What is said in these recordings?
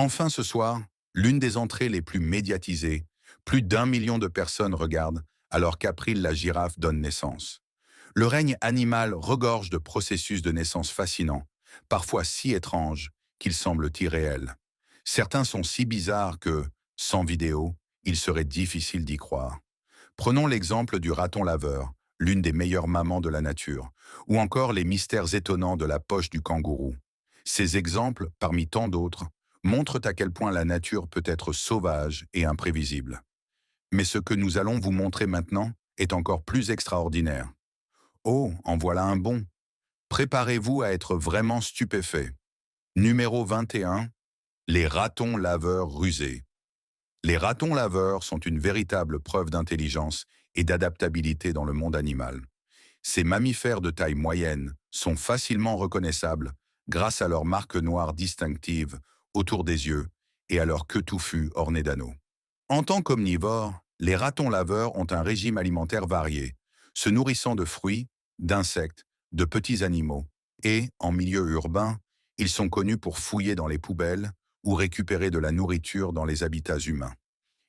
Enfin ce soir, l'une des entrées les plus médiatisées, plus d'1 million de personnes regardent alors qu'April la girafe donne naissance. Le règne animal regorge de processus de naissance fascinants, parfois si étranges qu'ils semblent irréels. Certains sont si bizarres que, sans vidéo, il serait difficile d'y croire. Prenons l'exemple du raton laveur, l'une des meilleures mamans de la nature, ou encore les mystères étonnants de la poche du kangourou. Ces exemples, parmi tant d'autres, montrent à quel point la nature peut être sauvage et imprévisible. Mais ce que nous allons vous montrer maintenant est encore plus extraordinaire. Oh, en voilà un bon. Préparez-vous à être vraiment stupéfait. Numéro 21. Les ratons laveurs rusés. Les ratons laveurs sont une véritable preuve d'intelligence et d'adaptabilité dans le monde animal. Ces mammifères de taille moyenne sont facilement reconnaissables grâce à leur marque noire distinctive autour des yeux et à leur queue touffue ornée d'anneaux. En tant qu'omnivores, les ratons laveurs ont un régime alimentaire varié, se nourrissant de fruits, d'insectes, de petits animaux, et, en milieu urbain, ils sont connus pour fouiller dans les poubelles ou récupérer de la nourriture dans les habitats humains.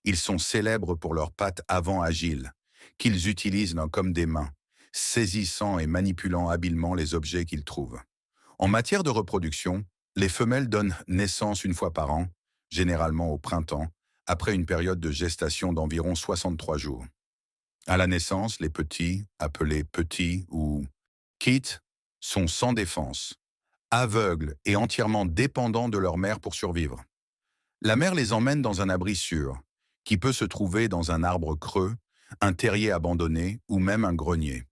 Ils sont célèbres pour leurs pattes avant agiles, qu'ils utilisent comme des mains, saisissant et manipulant habilement les objets qu'ils trouvent. En matière de reproduction, les femelles donnent naissance une fois par an, généralement au printemps, après une période de gestation d'environ 63 jours. À la naissance, les petits, appelés petits ou kits, sont sans défense, aveugles et entièrement dépendants de leur mère pour survivre. La mère les emmène dans un abri sûr, qui peut se trouver dans un arbre creux, un terrier abandonné ou même un grenier.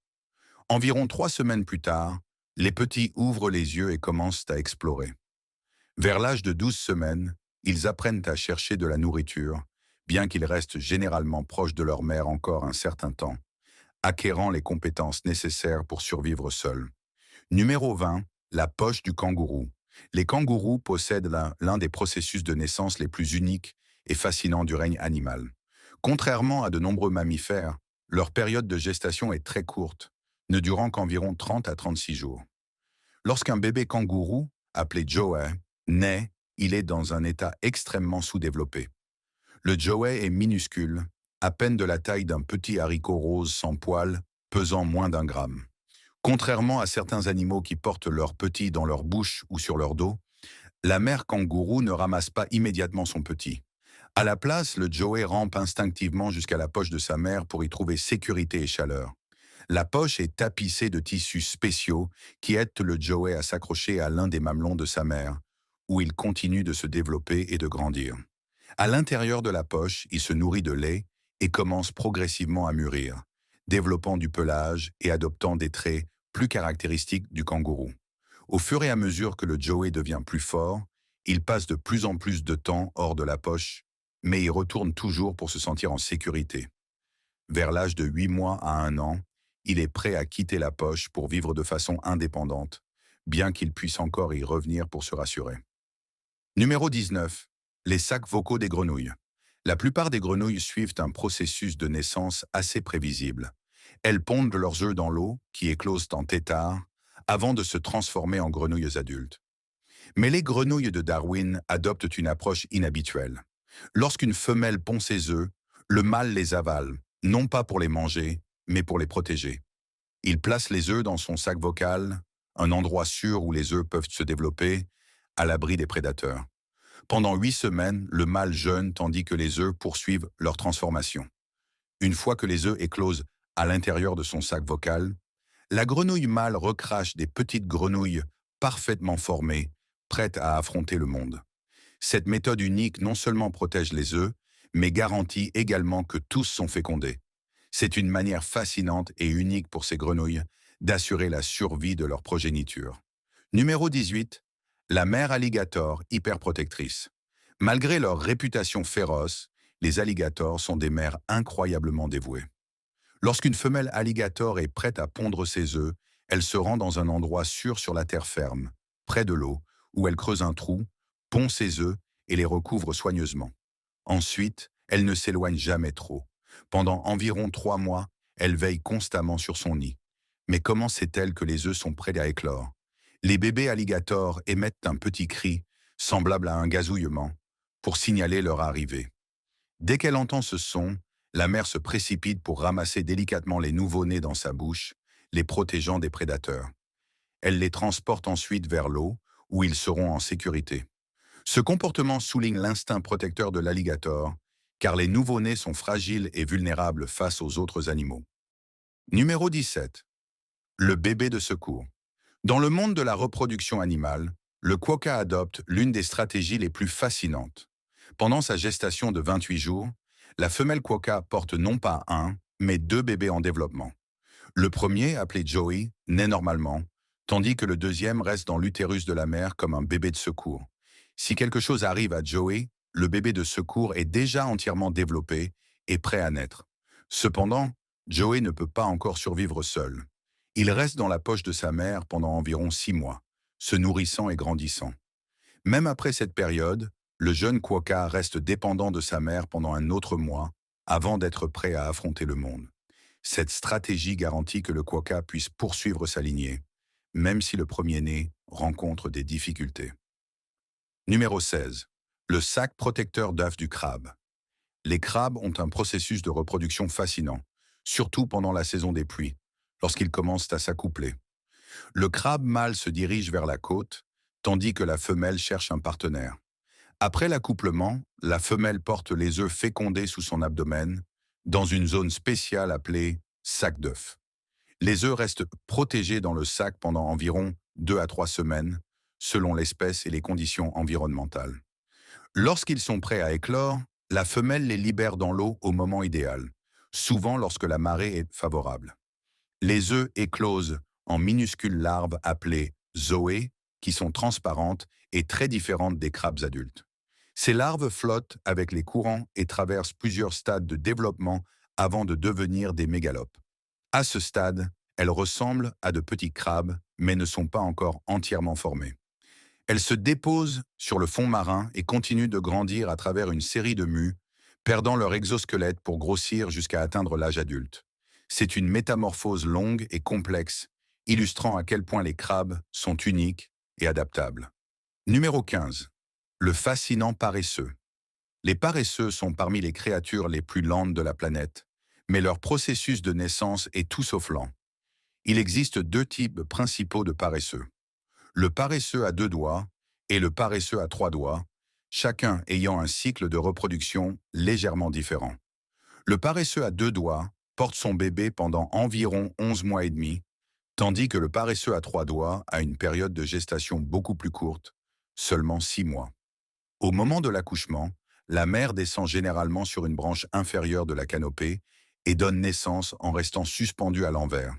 Environ 3 semaines plus tard, les petits ouvrent les yeux et commencent à explorer. Vers l'âge de 12 semaines, ils apprennent à chercher de la nourriture, bien qu'ils restent généralement proches de leur mère encore un certain temps, acquérant les compétences nécessaires pour survivre seuls. Numéro 20, la poche du kangourou. Les kangourous possèdent l'un des processus de naissance les plus uniques et fascinants du règne animal. Contrairement à de nombreux mammifères, leur période de gestation est très courte, ne durant qu'environ 30 à 36 jours. Lorsqu'un bébé kangourou, appelé Joey, naît, il est dans un état extrêmement sous-développé. Le Joey est minuscule, à peine de la taille d'un petit haricot rose sans poils, pesant moins d'1 gramme. Contrairement à certains animaux qui portent leurs petits dans leur bouche ou sur leur dos, la mère kangourou ne ramasse pas immédiatement son petit. À la place, le Joey rampe instinctivement jusqu'à la poche de sa mère pour y trouver sécurité et chaleur. La poche est tapissée de tissus spéciaux qui aident le Joey à s'accrocher à l'un des mamelons de sa mère, où il continue de se développer et de grandir. À l'intérieur de la poche, il se nourrit de lait et commence progressivement à mûrir, développant du pelage et adoptant des traits plus caractéristiques du kangourou. Au fur et à mesure que le Joey devient plus fort, il passe de plus en plus de temps hors de la poche, mais y retourne toujours pour se sentir en sécurité. Vers l'âge de 8 mois à 1 an, il est prêt à quitter la poche pour vivre de façon indépendante, bien qu'il puisse encore y revenir pour se rassurer. Numéro 19. Les sacs vocaux des grenouilles. La plupart des grenouilles suivent un processus de naissance assez prévisible. Elles pondent leurs œufs dans l'eau, qui éclosent en têtards, avant de se transformer en grenouilles adultes. Mais les grenouilles de Darwin adoptent une approche inhabituelle. Lorsqu'une femelle pond ses œufs, le mâle les avale, non pas pour les manger, mais pour les protéger. Il place les œufs dans son sac vocal, un endroit sûr où les œufs peuvent se développer, à l'abri des prédateurs. Pendant 8 semaines, le mâle jeûne tandis que les œufs poursuivent leur transformation. Une fois que les œufs éclosent à l'intérieur de son sac vocal, la grenouille mâle recrache des petites grenouilles parfaitement formées, prêtes à affronter le monde. Cette méthode unique non seulement protège les œufs, mais garantit également que tous sont fécondés. C'est une manière fascinante et unique pour ces grenouilles d'assurer la survie de leur progéniture. Numéro 18. La mère alligator hyperprotectrice. Malgré leur réputation féroce, les alligators sont des mères incroyablement dévouées. Lorsqu'une femelle alligator est prête à pondre ses œufs, elle se rend dans un endroit sûr sur la terre ferme, près de l'eau, où elle creuse un trou, pond ses œufs et les recouvre soigneusement. Ensuite, elle ne s'éloigne jamais trop. Pendant environ 3 mois, elle veille constamment sur son nid. Mais comment sait-elle que les œufs sont prêts à éclore? Les bébés alligators émettent un petit cri, semblable à un gazouillement, pour signaler leur arrivée. Dès qu'elle entend ce son, la mère se précipite pour ramasser délicatement les nouveau-nés dans sa bouche, les protégeant des prédateurs. Elle les transporte ensuite vers l'eau, où ils seront en sécurité. Ce comportement souligne l'instinct protecteur de l'alligator, car les nouveau-nés sont fragiles et vulnérables face aux autres animaux. Numéro 17. Le bébé de secours. Dans le monde de la reproduction animale, le quokka adopte l'une des stratégies les plus fascinantes. Pendant sa gestation de 28 jours, la femelle quokka porte non pas un, mais deux bébés en développement. Le premier, appelé Joey, naît normalement, tandis que le deuxième reste dans l'utérus de la mère comme un bébé de secours. Si quelque chose arrive à Joey, le bébé de secours est déjà entièrement développé et prêt à naître. Cependant, Joey ne peut pas encore survivre seul. Il reste dans la poche de sa mère pendant environ 6 mois, se nourrissant et grandissant. Même après cette période, le jeune quokka reste dépendant de sa mère pendant un autre mois avant d'être prêt à affronter le monde. Cette stratégie garantit que le quokka puisse poursuivre sa lignée, même si le premier-né rencontre des difficultés. Numéro 16. Le sac protecteur d'œufs du crabe. Les crabes ont un processus de reproduction fascinant, surtout pendant la saison des pluies, lorsqu'ils commencent à s'accoupler. Le crabe mâle se dirige vers la côte, tandis que la femelle cherche un partenaire. Après l'accouplement, la femelle porte les œufs fécondés sous son abdomen, dans une zone spéciale appelée sac d'œufs. Les œufs restent protégés dans le sac pendant environ 2 à 3 semaines, selon l'espèce et les conditions environnementales. Lorsqu'ils sont prêts à éclore, la femelle les libère dans l'eau au moment idéal, souvent lorsque la marée est favorable. Les œufs éclosent en minuscules larves appelées zoées, qui sont transparentes et très différentes des crabes adultes. Ces larves flottent avec les courants et traversent plusieurs stades de développement avant de devenir des mégalopes. À ce stade, elles ressemblent à de petits crabes, mais ne sont pas encore entièrement formées. Elles se déposent sur le fond marin et continuent de grandir à travers une série de mues, perdant leur exosquelette pour grossir jusqu'à atteindre l'âge adulte. C'est une métamorphose longue et complexe, illustrant à quel point les crabes sont uniques et adaptables. Numéro 15. Le fascinant paresseux. Les paresseux sont parmi les créatures les plus lentes de la planète, mais leur processus de naissance est tout sauf lent. Il existe deux types principaux de paresseux. Le paresseux à 2 doigts et le paresseux à 3 doigts, chacun ayant un cycle de reproduction légèrement différent. Le paresseux à 2 doigts porte son bébé pendant environ 11 mois et demi, tandis que le paresseux à 3 doigts a une période de gestation beaucoup plus courte, seulement 6 mois. Au moment de l'accouchement, la mère descend généralement sur une branche inférieure de la canopée et donne naissance en restant suspendue à l'envers.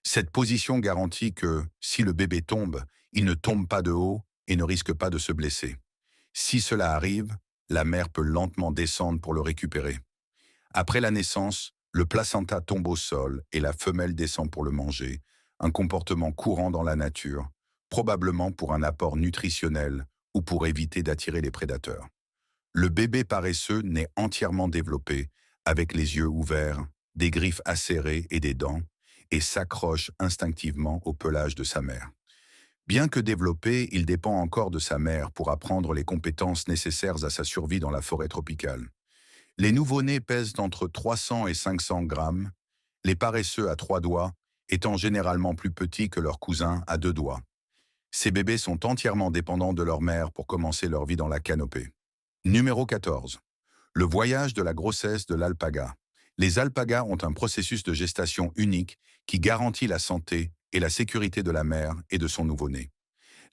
Cette position garantit que, si le bébé tombe, il ne tombe pas de haut et ne risque pas de se blesser. Si cela arrive, la mère peut lentement descendre pour le récupérer. Après la naissance, le placenta tombe au sol et la femelle descend pour le manger, un comportement courant dans la nature, probablement pour un apport nutritionnel ou pour éviter d'attirer les prédateurs. Le bébé paresseux naît entièrement développé, avec les yeux ouverts, des griffes acérées et des dents, et s'accroche instinctivement au pelage de sa mère. Bien que développé, il dépend encore de sa mère pour apprendre les compétences nécessaires à sa survie dans la forêt tropicale. Les nouveau-nés pèsent entre 300 et 500 grammes, les paresseux à 3 doigts étant généralement plus petits que leurs cousins à 2 doigts. Ces bébés sont entièrement dépendants de leur mère pour commencer leur vie dans la canopée. Numéro 14. Le voyage de la grossesse de l'alpaga. Les alpagas ont un processus de gestation unique qui garantit la santé et la sécurité de la mère et de son nouveau-né.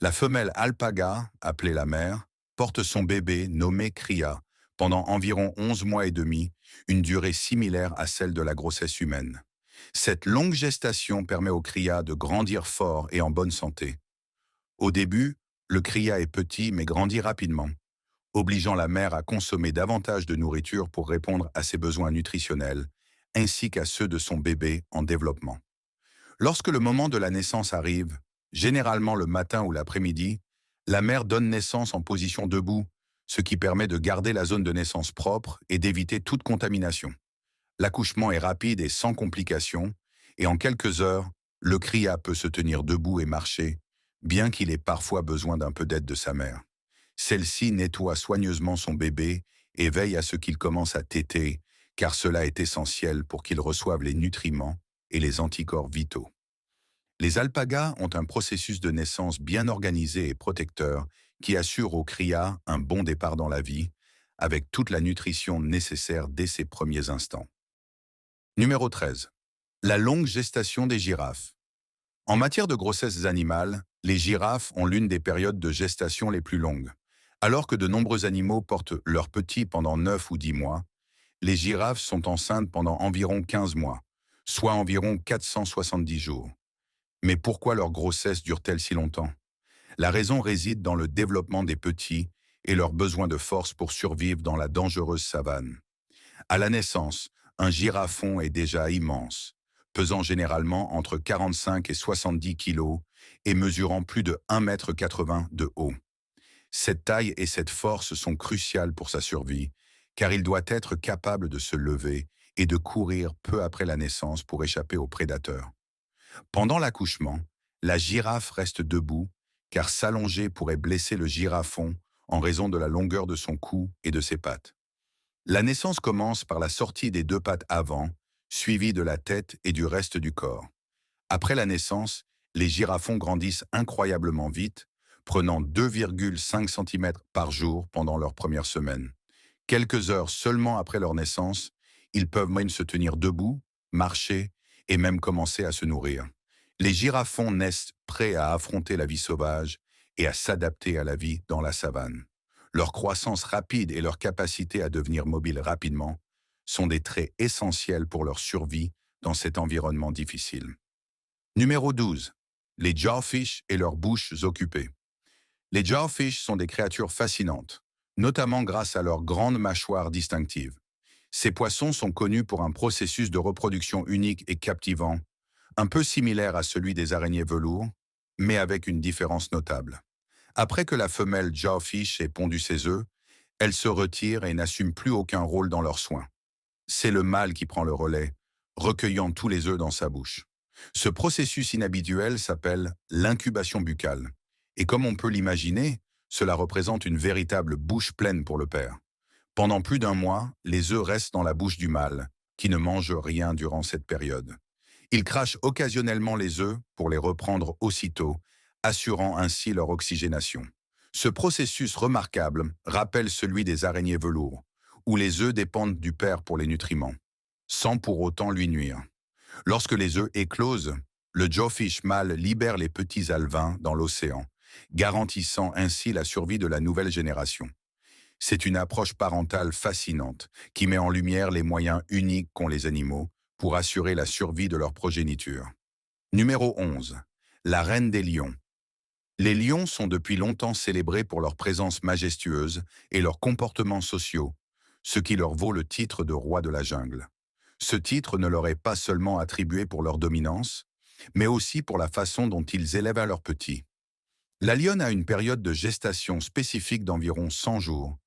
La femelle alpaga, appelée la mère, porte son bébé nommé cria pendant environ 11 mois et demi, une durée similaire à celle de la grossesse humaine. Cette longue gestation permet au cria de grandir fort et en bonne santé. Au début, le cria est petit mais grandit rapidement, obligeant la mère à consommer davantage de nourriture pour répondre à ses besoins nutritionnels, ainsi qu'à ceux de son bébé en développement. Lorsque le moment de la naissance arrive, généralement le matin ou l'après-midi, la mère donne naissance en position debout, ce qui permet de garder la zone de naissance propre et d'éviter toute contamination. L'accouchement est rapide et sans complications, et en quelques heures, le cria peut se tenir debout et marcher, bien qu'il ait parfois besoin d'un peu d'aide de sa mère. Celle-ci nettoie soigneusement son bébé et veille à ce qu'il commence à téter, car cela est essentiel pour qu'il reçoive les nutriments et les anticorps vitaux. Les alpagas ont un processus de naissance bien organisé et protecteur qui assure au cria un bon départ dans la vie, avec toute la nutrition nécessaire dès ses premiers instants. Numéro 13. La longue gestation des girafes. En matière de grossesses animales, les girafes ont l'une des périodes de gestation les plus longues. Alors que de nombreux animaux portent leurs petits pendant 9 ou 10 mois, les girafes sont enceintes pendant environ 15 mois, soit environ 470 jours. Mais pourquoi leur grossesse dure-t-elle si longtemps? La raison réside dans le développement des petits et leur besoin de force pour survivre dans la dangereuse savane. À la naissance, un girafon est déjà immense, pesant généralement entre 45 et 70 kilos et mesurant plus de 1,80 m de haut. Cette taille et cette force sont cruciales pour sa survie, car il doit être capable de se lever et de courir peu après la naissance pour échapper aux prédateurs. Pendant l'accouchement, la girafe reste debout, car s'allonger pourrait blesser le girafon en raison de la longueur de son cou et de ses pattes. La naissance commence par la sortie des deux pattes avant, suivie de la tête et du reste du corps. Après la naissance, les girafons grandissent incroyablement vite, prenant 2,5 cm par jour pendant leur première semaine. Quelques heures seulement après leur naissance, ils peuvent même se tenir debout, marcher et même commencer à se nourrir. Les girafons naissent prêts à affronter la vie sauvage et à s'adapter à la vie dans la savane. Leur croissance rapide et leur capacité à devenir mobiles rapidement sont des traits essentiels pour leur survie dans cet environnement difficile. Numéro 12. Les jawfish et leurs bouches occupées. Les jawfish sont des créatures fascinantes, notamment grâce à leurs grandes mâchoires distinctives. Ces poissons sont connus pour un processus de reproduction unique et captivant, un peu similaire à celui des araignées velours, mais avec une différence notable. Après que la femelle jawfish ait pondu ses œufs, elle se retire et n'assume plus aucun rôle dans leurs soins. C'est le mâle qui prend le relais, recueillant tous les œufs dans sa bouche. Ce processus inhabituel s'appelle l'incubation buccale. Et comme on peut l'imaginer, cela représente une véritable bouche pleine pour le père. Pendant plus d'un mois, les œufs restent dans la bouche du mâle, qui ne mange rien durant cette période. Il crache occasionnellement les œufs pour les reprendre aussitôt, assurant ainsi leur oxygénation. Ce processus remarquable rappelle celui des araignées velours, où les œufs dépendent du père pour les nutriments, sans pour autant lui nuire. Lorsque les œufs éclosent, le jawfish mâle libère les petits alevins dans l'océan, garantissant ainsi la survie de la nouvelle génération. C'est une approche parentale fascinante qui met en lumière les moyens uniques qu'ont les animaux pour assurer la survie de leur progéniture. Numéro 11. La reine des lions. Les lions sont depuis longtemps célébrés pour leur présence majestueuse et leurs comportements sociaux, ce qui leur vaut le titre de roi de la jungle. Ce titre ne leur est pas seulement attribué pour leur dominance, mais aussi pour la façon dont ils élèvent à leurs petits. La lionne a une période de gestation spécifique d'environ 100 jours,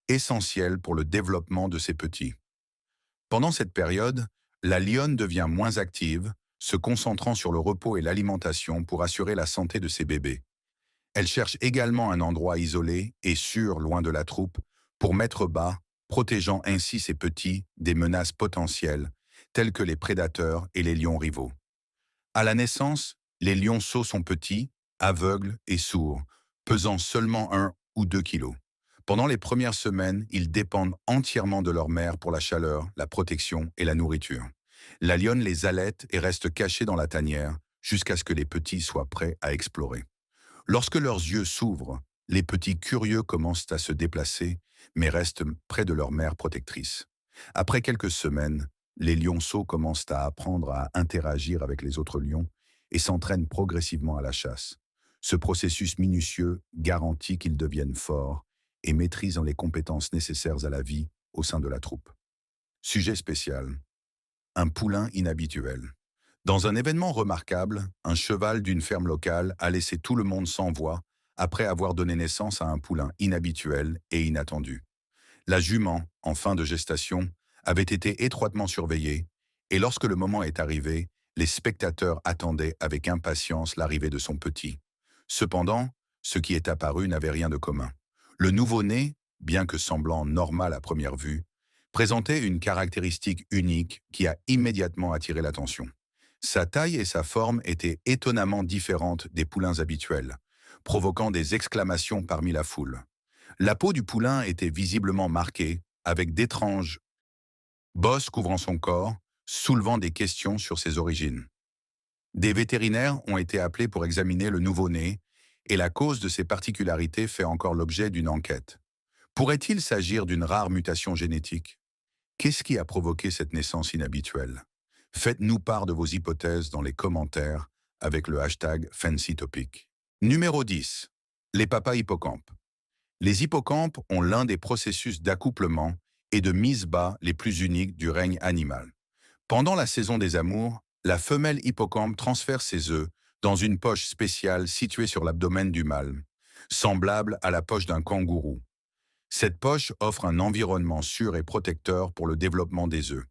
essentielle pour le développement de ses petits. Pendant cette période, la lionne devient moins active, se concentrant sur le repos et l'alimentation pour assurer la santé de ses bébés. Elle cherche également un endroit isolé et sûr loin de la troupe pour mettre bas, protégeant ainsi ses petits des menaces potentielles, telles que les prédateurs et les lions rivaux. À la naissance, les lionceaux sont petits, aveugles et sourds, pesant seulement 1 ou 2 kilos. Pendant les premières semaines, ils dépendent entièrement de leur mère pour la chaleur, la protection et la nourriture. La lionne les allaite et reste cachée dans la tanière jusqu'à ce que les petits soient prêts à explorer. Lorsque leurs yeux s'ouvrent, les petits curieux commencent à se déplacer, mais restent près de leur mère protectrice. Après quelques semaines, les lionceaux commencent à apprendre à interagir avec les autres lions et s'entraînent progressivement à la chasse. Ce processus minutieux garantit qu'ils deviennent forts et maîtrisent les compétences nécessaires à la vie au sein de la troupe. Sujet spécial. Un poulain inhabituel. Dans un événement remarquable, un cheval d'une ferme locale a laissé tout le monde sans voix après avoir donné naissance à un poulain inhabituel et inattendu. La jument, en fin de gestation, avait été étroitement surveillée et lorsque le moment est arrivé, les spectateurs attendaient avec impatience l'arrivée de son petit. Cependant, ce qui est apparu n'avait rien de commun. Le nouveau-né, bien que semblant normal à première vue, présentait une caractéristique unique qui a immédiatement attiré l'attention. Sa taille et sa forme étaient étonnamment différentes des poulains habituels, provoquant des exclamations parmi la foule. La peau du poulain était visiblement marquée, avec d'étranges bosses couvrant son corps, soulevant des questions sur ses origines. Des vétérinaires ont été appelés pour examiner le nouveau-né, et la cause de ces particularités fait encore l'objet d'une enquête. Pourrait-il s'agir d'une rare mutation génétique? Qu'est-ce qui a provoqué cette naissance inhabituelle? Faites-nous part de vos hypothèses dans les commentaires avec le hashtag FancyTopic. Numéro 10. Les papas hippocampes. Les hippocampes ont l'un des processus d'accouplement et de mise bas les plus uniques du règne animal. Pendant la saison des amours, la femelle hippocampe transfère ses œufs dans une poche spéciale située sur l'abdomen du mâle, semblable à la poche d'un kangourou. Cette poche offre un environnement sûr et protecteur pour le développement des œufs.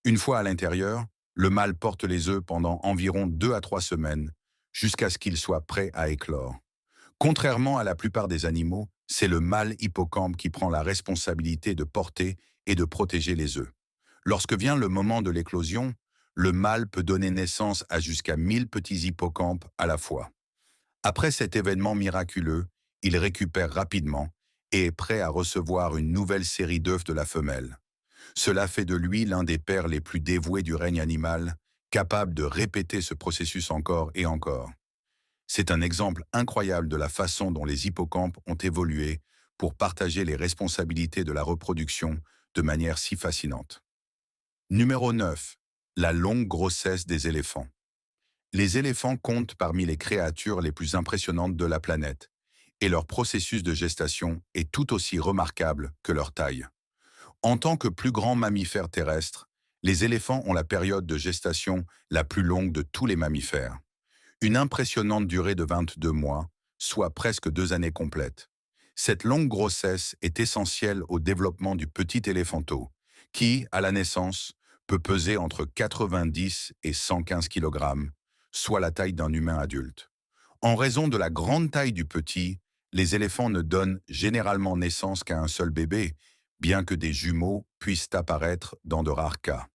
Une fois à l'intérieur, le mâle porte les œufs pendant environ 2 à 3 semaines, jusqu'à ce qu'ils soient prêts à éclore. Contrairement à la plupart des animaux, c'est le mâle hippocampe qui prend la responsabilité de porter et de protéger les œufs. Lorsque vient le moment de l'éclosion, le mâle peut donner naissance à jusqu'à 1000 petits hippocampes à la fois. Après cet événement miraculeux, il récupère rapidement et est prêt à recevoir une nouvelle série d'œufs de la femelle. Cela fait de lui l'un des pères les plus dévoués du règne animal, capable de répéter ce processus encore et encore. C'est un exemple incroyable de la façon dont les hippocampes ont évolué pour partager les responsabilités de la reproduction de manière si fascinante. Numéro 9. La longue grossesse des éléphants. Les éléphants comptent parmi les créatures les plus impressionnantes de la planète, et leur processus de gestation est tout aussi remarquable que leur taille. En tant que plus grands mammifères terrestres, les éléphants ont la période de gestation la plus longue de tous les mammifères. Une impressionnante durée de 22 mois, soit presque 2 années complètes. Cette longue grossesse est essentielle au développement du petit éléphanteau, qui, à la naissance, peut peser entre 90 et 115 kg, soit la taille d'un humain adulte. En raison de la grande taille du petit, les éléphants ne donnent généralement naissance qu'à un seul bébé, bien que des jumeaux puissent apparaître dans de rares cas.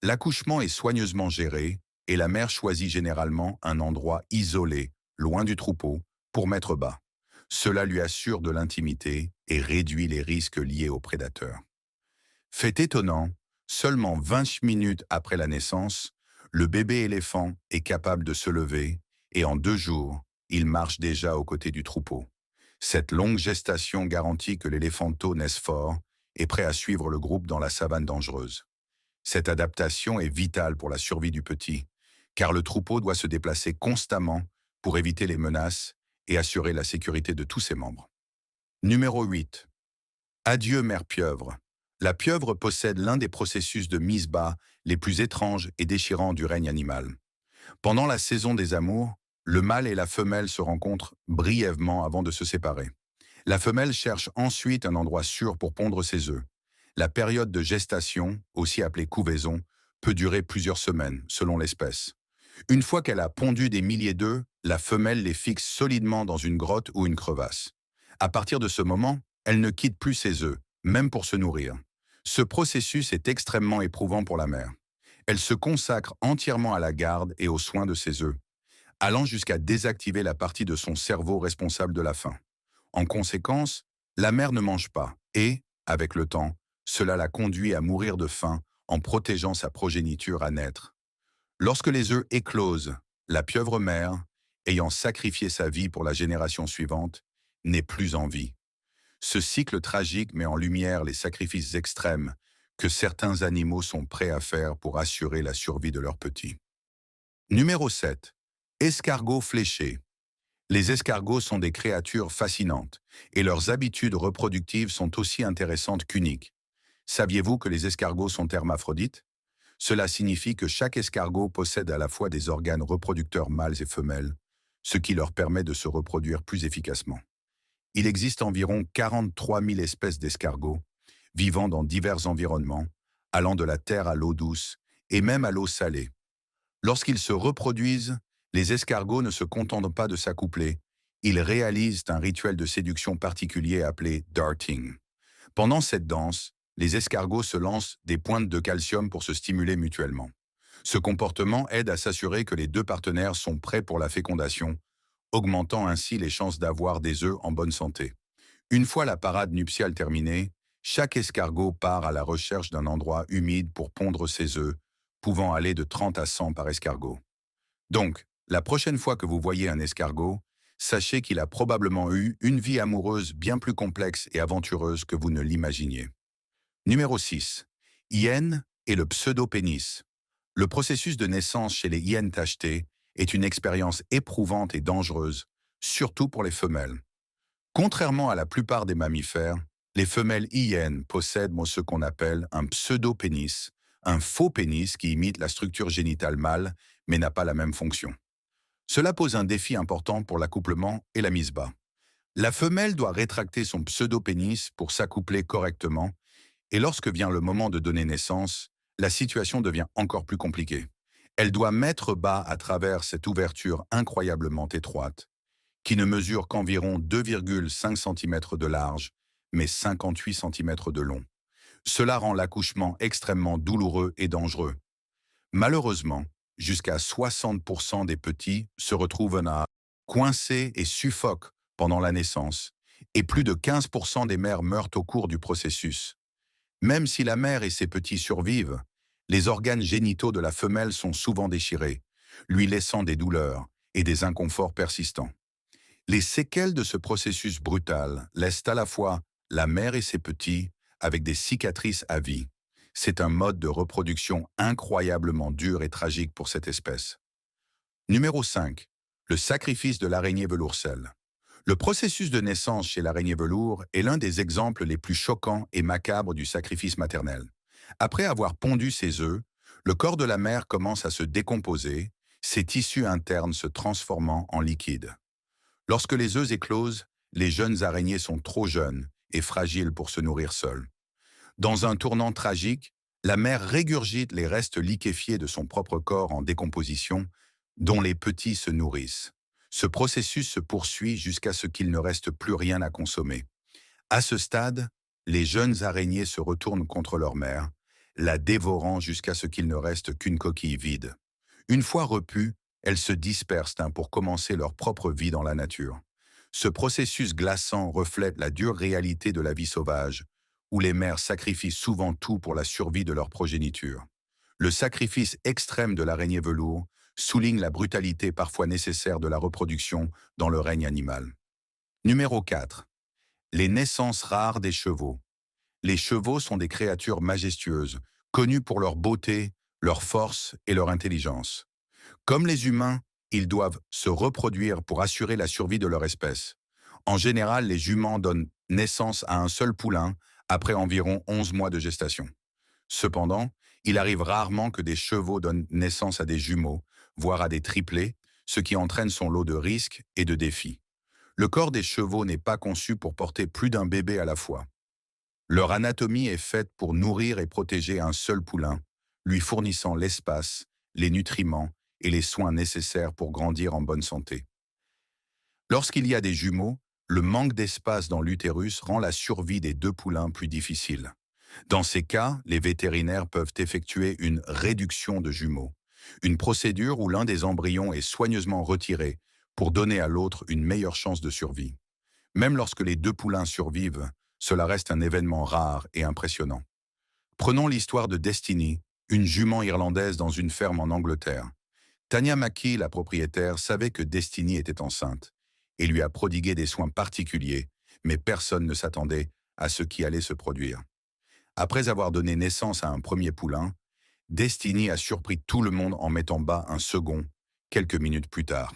L'accouchement est soigneusement géré et la mère choisit généralement un endroit isolé, loin du troupeau, pour mettre bas. Cela lui assure de l'intimité et réduit les risques liés aux prédateurs. Fait étonnant, seulement 20 minutes après la naissance, le bébé éléphant est capable de se lever et en 2 jours, il marche déjà aux côtés du troupeau. Cette longue gestation garantit que l'éléphanteau naisse fort et prêt à suivre le groupe dans la savane dangereuse. Cette adaptation est vitale pour la survie du petit, car le troupeau doit se déplacer constamment pour éviter les menaces et assurer la sécurité de tous ses membres. Numéro 8. Adieu mère pieuvre. La pieuvre possède l'un des processus de mise bas les plus étranges et déchirants du règne animal. Pendant la saison des amours, le mâle et la femelle se rencontrent brièvement avant de se séparer. La femelle cherche ensuite un endroit sûr pour pondre ses œufs. La période de gestation, aussi appelée couvaison, peut durer plusieurs semaines, selon l'espèce. Une fois qu'elle a pondu des milliers d'œufs, la femelle les fixe solidement dans une grotte ou une crevasse. À partir de ce moment, elle ne quitte plus ses œufs, même pour se nourrir. Ce processus est extrêmement éprouvant pour la mère. Elle se consacre entièrement à la garde et aux soins de ses œufs, allant jusqu'à désactiver la partie de son cerveau responsable de la faim. En conséquence, la mère ne mange pas et, avec le temps, cela la conduit à mourir de faim en protégeant sa progéniture à naître. Lorsque les œufs éclosent, la pieuvre mère, ayant sacrifié sa vie pour la génération suivante, n'est plus en vie. Ce cycle tragique met en lumière les sacrifices extrêmes que certains animaux sont prêts à faire pour assurer la survie de leurs petits. Numéro 7. Escargots fléchés. Les escargots sont des créatures fascinantes et leurs habitudes reproductives sont aussi intéressantes qu'uniques. Saviez-vous que les escargots sont hermaphrodites? Cela signifie que chaque escargot possède à la fois des organes reproducteurs mâles et femelles, ce qui leur permet de se reproduire plus efficacement. Il existe environ 43 000 espèces d'escargots, vivant dans divers environnements, allant de la terre à l'eau douce et même à l'eau salée. Lorsqu'ils se reproduisent, les escargots ne se contentent pas de s'accoupler, Ils réalisent un rituel de séduction particulier appelé darting. Pendant cette danse, les escargots se lancent des pointes de calcium pour se stimuler mutuellement. Ce comportement aide à s'assurer que les deux partenaires sont prêts pour la fécondation, augmentant ainsi les chances d'avoir des œufs en bonne santé. Une fois la parade nuptiale terminée, chaque escargot part à la recherche d'un endroit humide pour pondre ses œufs, pouvant aller de 30 à 100 par escargot. Donc, la prochaine fois que vous voyez un escargot, sachez qu'il a probablement eu une vie amoureuse bien plus complexe et aventureuse que vous ne l'imaginiez. Numéro 6. Hyène et le pseudopénis. Le processus de naissance chez les hyènes tachetées est une expérience éprouvante et dangereuse, surtout pour les femelles. Contrairement à la plupart des mammifères, les femelles hyènes possèdent ce qu'on appelle un pseudopénis, un faux pénis qui imite la structure génitale mâle mais n'a pas la même fonction. Cela pose un défi important pour l'accouplement et la mise bas. La femelle doit rétracter son pseudopénis pour s'accoupler correctement, et lorsque vient le moment de donner naissance, la situation devient encore plus compliquée. Elle doit mettre bas à travers cette ouverture incroyablement étroite, qui ne mesure qu'environ 2,5 cm de large, mais 58 cm de long. Cela rend l'accouchement extrêmement douloureux et dangereux. Malheureusement, jusqu'à 60% des petits se retrouvent coincés et suffoquent pendant la naissance, et plus de 15% des mères meurent au cours du processus. Même si la mère et ses petits survivent, les organes génitaux de la femelle sont souvent déchirés, lui laissant des douleurs et des inconforts persistants. Les séquelles de ce processus brutal laissent à la fois la mère et ses petits avec des cicatrices à vie. C'est un mode de reproduction incroyablement dur et tragique pour cette espèce. Numéro 5. Le sacrifice de l'araignée velourcelle. Le processus de naissance chez l'araignée velours est l'un des exemples les plus choquants et macabres du sacrifice maternel. Après avoir pondu ses œufs, le corps de la mère commence à se décomposer, ses tissus internes se transformant en liquide. Lorsque les œufs éclosent, les jeunes araignées sont trop jeunes et fragiles pour se nourrir seules. Dans un tournant tragique, la mère régurgite les restes liquéfiés de son propre corps en décomposition, dont les petits se nourrissent. Ce processus se poursuit jusqu'à ce qu'il ne reste plus rien à consommer. À ce stade, les jeunes araignées se retournent contre leur mère, la dévorant jusqu'à ce qu'il ne reste qu'une coquille vide. Une fois repues, elles se dispersent pour commencer leur propre vie dans la nature. Ce processus glaçant reflète la dure réalité de la vie sauvage, où les mères sacrifient souvent tout pour la survie de leur progéniture. Le sacrifice extrême de l'araignée velours souligne la brutalité parfois nécessaire de la reproduction dans le règne animal. Numéro 4. Les naissances rares des chevaux. Les chevaux sont des créatures majestueuses, connues pour leur beauté, leur force et leur intelligence. Comme les humains, ils doivent se reproduire pour assurer la survie de leur espèce. En général, les juments donnent naissance à un seul poulain après environ 11 mois de gestation. Cependant, il arrive rarement que des chevaux donnent naissance à des jumeaux, voire à des triplés, ce qui entraîne son lot de risques et de défis. Le corps des chevaux n'est pas conçu pour porter plus d'un bébé à la fois. Leur anatomie est faite pour nourrir et protéger un seul poulain, lui fournissant l'espace, les nutriments et les soins nécessaires pour grandir en bonne santé. Lorsqu'il y a des jumeaux, le manque d'espace dans l'utérus rend la survie des deux poulains plus difficile. Dans ces cas, les vétérinaires peuvent effectuer une réduction de jumeaux, une procédure où l'un des embryons est soigneusement retiré pour donner à l'autre une meilleure chance de survie. Même lorsque les deux poulains survivent, cela reste un événement rare et impressionnant. Prenons l'histoire de Destiny, une jument irlandaise dans une ferme en Angleterre. Tanya Mackey, la propriétaire, savait que Destiny était enceinte et lui a prodigué des soins particuliers, mais personne ne s'attendait à ce qui allait se produire. Après avoir donné naissance à un premier poulain, Destiny a surpris tout le monde en mettant bas un second, quelques minutes plus tard.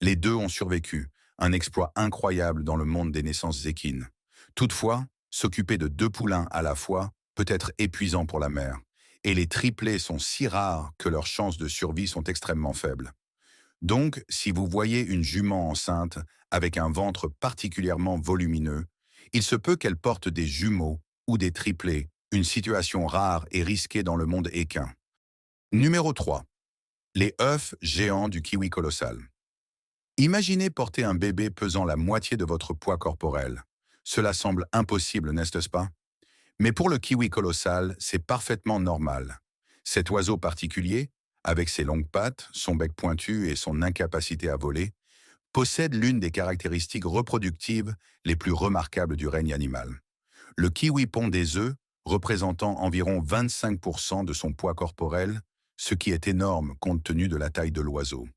Les deux ont survécu, un exploit incroyable dans le monde des naissances équines. Toutefois, s'occuper de deux poulains à la fois peut être épuisant pour la mère, et les triplés sont si rares que leurs chances de survie sont extrêmement faibles. Donc, si vous voyez une jument enceinte avec un ventre particulièrement volumineux, il se peut qu'elle porte des jumeaux ou des triplés, une situation rare et risquée dans le monde équin. Numéro 3. Les œufs géants du kiwi colossal. Imaginez porter un bébé pesant la moitié de votre poids corporel. Cela semble impossible, n'est-ce pas? Mais pour le kiwi colossal, c'est parfaitement normal. Cet oiseau particulier, avec ses longues pattes, son bec pointu et son incapacité à voler, possède l'une des caractéristiques reproductives les plus remarquables du règne animal. Le kiwi pond des œufs, représentant environ 25% de son poids corporel, ce qui est énorme compte tenu de la taille de l'oiseau.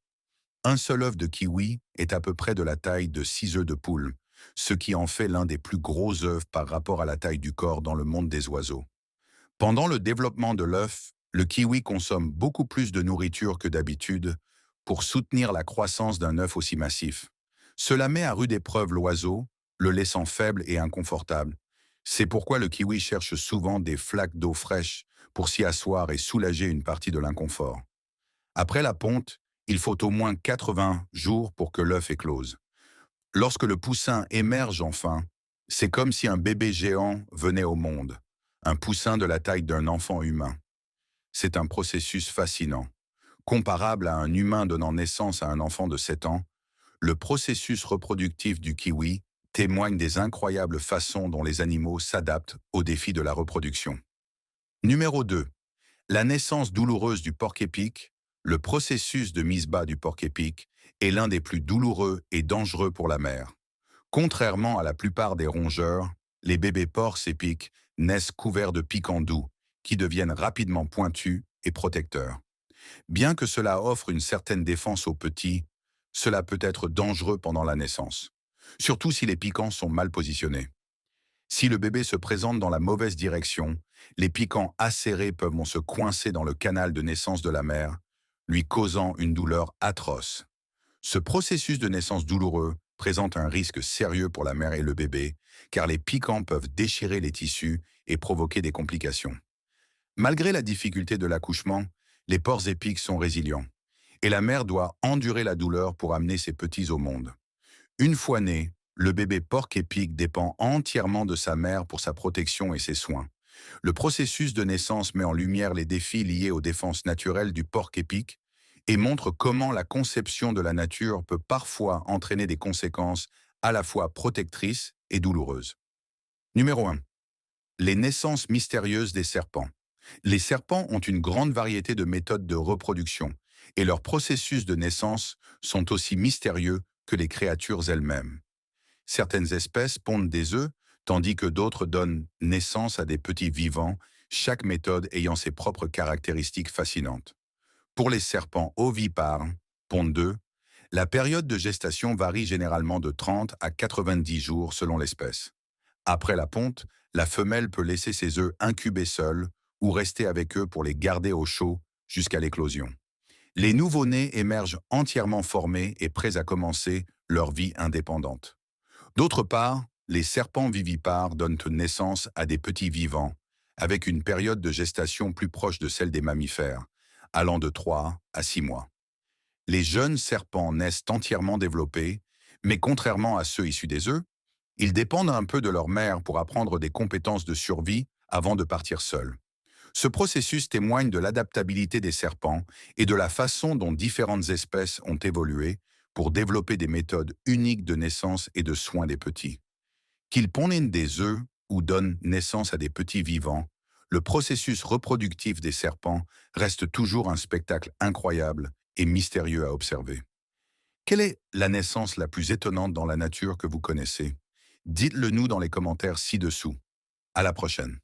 Un seul œuf de kiwi est à peu près de la taille de 6 œufs de poule, ce qui en fait l'un des plus gros œufs par rapport à la taille du corps dans le monde des oiseaux. Pendant le développement de l'œuf, le kiwi consomme beaucoup plus de nourriture que d'habitude pour soutenir la croissance d'un œuf aussi massif. Cela met à rude épreuve l'oiseau, le laissant faible et inconfortable. C'est pourquoi le kiwi cherche souvent des flaques d'eau fraîche pour s'y asseoir et soulager une partie de l'inconfort. Après la ponte, il faut au moins 80 jours pour que l'œuf éclose. Lorsque le poussin émerge enfin, c'est comme si un bébé géant venait au monde, un poussin de la taille d'un enfant humain. C'est un processus fascinant. Comparable à un humain donnant naissance à un enfant de 7 ans, le processus reproductif du kiwi témoigne des incroyables façons dont les animaux s'adaptent aux défis de la reproduction. Numéro 2. La naissance douloureuse du porc-épic, le processus de mise bas du porc-épic, est l'un des plus douloureux et dangereux pour la mère. Contrairement à la plupart des rongeurs, les bébés porcs-épics naissent couverts de piquants doux, qui deviennent rapidement pointus et protecteurs. Bien que cela offre une certaine défense aux petits, cela peut être dangereux pendant la naissance, surtout si les piquants sont mal positionnés. Si le bébé se présente dans la mauvaise direction, les piquants acérés peuvent se coincer dans le canal de naissance de la mère, lui causant une douleur atroce. Ce processus de naissance douloureux présente un risque sérieux pour la mère et le bébé, car les piquants peuvent déchirer les tissus et provoquer des complications. Malgré la difficulté de l'accouchement, les porcs épics sont résilients, et la mère doit endurer la douleur pour amener ses petits au monde. Une fois né, le bébé porc-épic dépend entièrement de sa mère pour sa protection et ses soins. Le processus de naissance met en lumière les défis liés aux défenses naturelles du porc-épic et montre comment la conception de la nature peut parfois entraîner des conséquences à la fois protectrices et douloureuses. Numéro 1. Les naissances mystérieuses des serpents. Les serpents ont une grande variété de méthodes de reproduction, et leurs processus de naissance sont aussi mystérieux que les créatures elles-mêmes. Certaines espèces pondent des œufs, tandis que d'autres donnent naissance à des petits vivants, chaque méthode ayant ses propres caractéristiques fascinantes. Pour les serpents ovipares, pondent d'œufs, la période de gestation varie généralement de 30 à 90 jours selon l'espèce. Après la ponte, la femelle peut laisser ses œufs incuber seuls ou rester avec eux pour les garder au chaud jusqu'à l'éclosion. Les nouveau-nés émergent entièrement formés et prêts à commencer leur vie indépendante. D'autre part, les serpents vivipares donnent naissance à des petits vivants, avec une période de gestation plus proche de celle des mammifères, allant de 3 à 6 mois. Les jeunes serpents naissent entièrement développés, mais contrairement à ceux issus des œufs, ils dépendent un peu de leur mère pour apprendre des compétences de survie avant de partir seuls. Ce processus témoigne de l'adaptabilité des serpents et de la façon dont différentes espèces ont évolué pour développer des méthodes uniques de naissance et de soins des petits. Qu'ils pondent des œufs ou donnent naissance à des petits vivants, le processus reproductif des serpents reste toujours un spectacle incroyable et mystérieux à observer. Quelle est la naissance la plus étonnante dans la nature que vous connaissez? Dites-le nous dans les commentaires ci-dessous. À la prochaine.